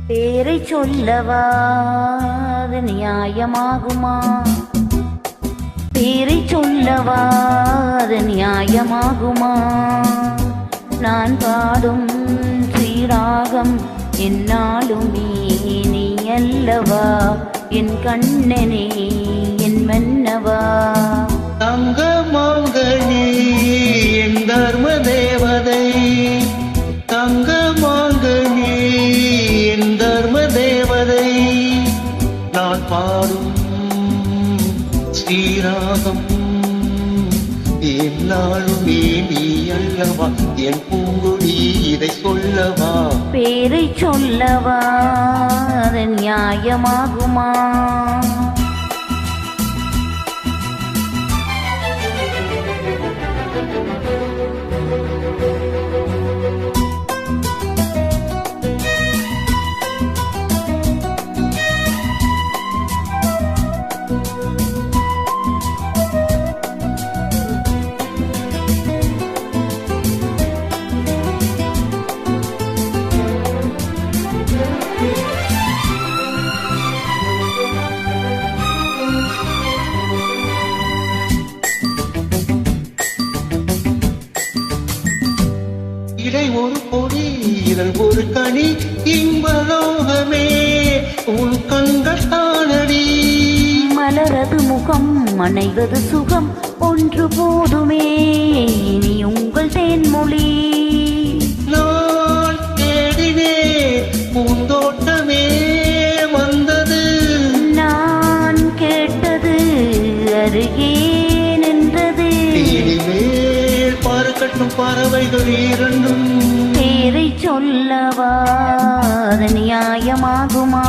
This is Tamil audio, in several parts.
பேரை சொல்லவா அது நியாயமாகுமா? பேரை சொல்லவா அது நியாயமாகுமா? நான் பாடும் ஸ்ரீராகம் என்னாலுமே நீ அல்லவா? என் கண்ணனே என் மன்னவா. தங்கமாங்கனி என் தர்ம தேவதை, தங்கமாங்கனி என் தர்ம தேவதை. நான் பாடும் ஸ்ரீராகம் என்னாலுமே நீ அல்லவா? என் பூங்குடி இதை சொல்லவா? பேரை சொல்லவா அது நியாயமாகுமா? இடை ஒரு பொடி இதழ் ஒரு கனி இன்பலோகமே உன் கண்கள் தானடி. மலரது முகம் அணைவது சுகம் ஒன்று போதுமே இனி உங்கள் தேன்மொழி. நான் தேடினே பூந்தோட்டமே வந்தது, நான் கேட்டது அருகே நின்றது. மேல் பறக்கட்டும் பறவைகள் இரண்டும். பேரை சொல்லவா அது நியாயமாகுமா?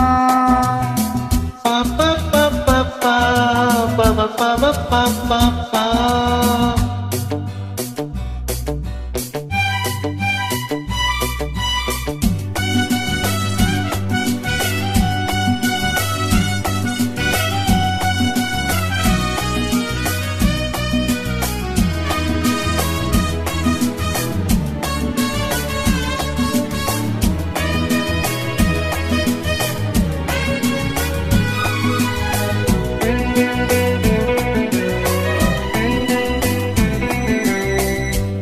பாப்பா பாப்பா பாப்பா பாப்பா பாப்பா.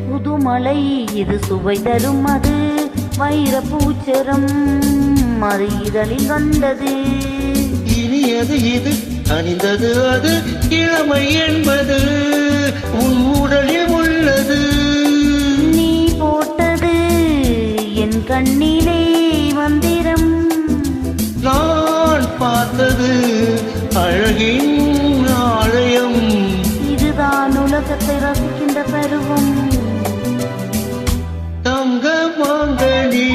புதுமலை இது சுவை தரும், அது வைர பூச்சரம் அது இதழில் வந்தது. இனியது இது அணிந்தது அது இளமை என்பது உன் உடலில் உள்ளது. நீ போட்டது என் கண்ணிலே மந்திரம், நான் பார்த்தது அழகின் ஆலயம். இதுதான் உலகத்தை ரசிக்கின்ற பருவம். தங்கமாங்கனி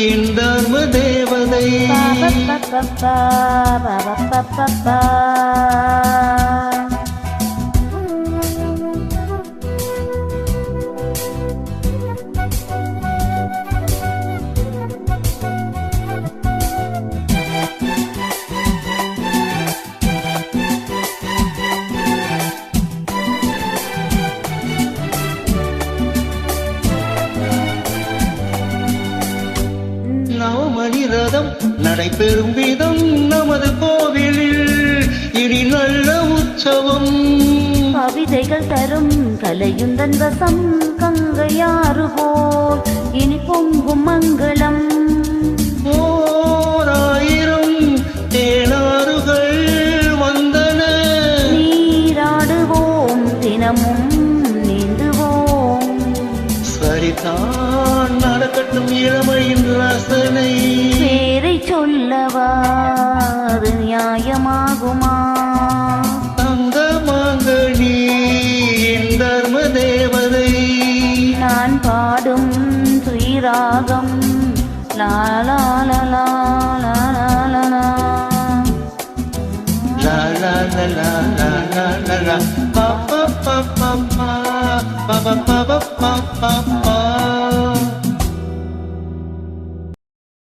என் தர்ம தேவதை. நவமணி ரதம் நடைபெறும் விதம் நமது கோவிலில் இனி நல்ல உற்சவம். கவிதைகள் தரும் கலையுந்தன் வசம் கங்கையாறு போல் இனி பொங்கும் மங்களம். ஓராயிரம் தேனாறுகள் வந்தன, நீராடுவோம் தினமும் நீந்துவோம். சரிதான் நடக்கட்டும் இளமையின் ரசனை. பேரை சொல்லவா அது நியாயமாகுமா? தங்கமாங்கனி என் தர்ம தேவதை. நான் பாடும் ஸ்ரீராகம் லா லா லா லா.